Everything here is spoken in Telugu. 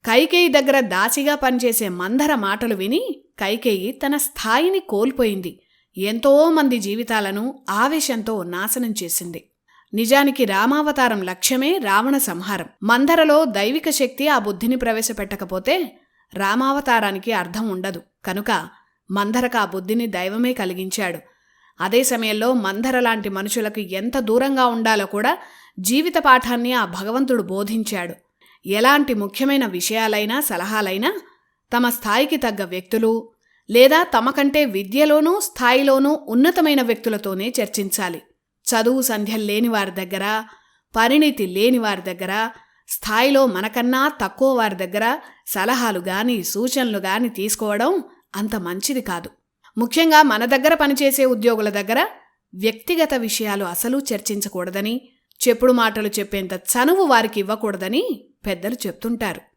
కైకేయి దగ్గర దాసిగా పనిచేసే మంధర మాటలు విని కైకేయి తన స్థాయిని కోల్పోయింది. ఎంతోమంది జీవితాలను ఆవేశంతో నాశనం చేసింది. నిజానికి రామావతారం లక్ష్యమే రావణ సంహారం. మంధరలో దైవిక శక్తి ఆ బుద్ధిని ప్రవేశపెట్టకపోతే రామావతారానికి అర్థం ఉండదు. కనుక మంధరకు ఆ బుద్ధిని దైవమే కలిగించాడు. అదే సమయంలో మంధర లాంటి మనుషులకు ఎంత దూరంగా ఉండాలో కూడా జీవిత పాఠాన్ని ఆ భగవంతుడు బోధించాడు. ఎలాంటి ముఖ్యమైన విషయాలైనా సలహాలైనా తమ స్థాయికి తగ్గ వ్యక్తులు లేదా తమకంటే విద్యలోనూ స్థాయిలోనూ ఉన్నతమైన వ్యక్తులతోనే చర్చించాలి. చదువు సంధ్యలు లేని వారి దగ్గర, పరిణితి లేని వారి దగ్గర, స్థాయిలో మనకన్నా తక్కువ వారి దగ్గర సలహాలు గాని సూచనలు గాని తీసుకోవడం అంత మంచిది కాదు. ముఖ్యంగా మన దగ్గర పనిచేసే ఉద్యోగుల దగ్గర వ్యక్తిగత విషయాలు అసలు చర్చించకూడదని, చెప్పుడు మాటలు చెప్పేంత చనువు వారికి ఇవ్వకూడదని పెద్దలు చెప్తుంటారు.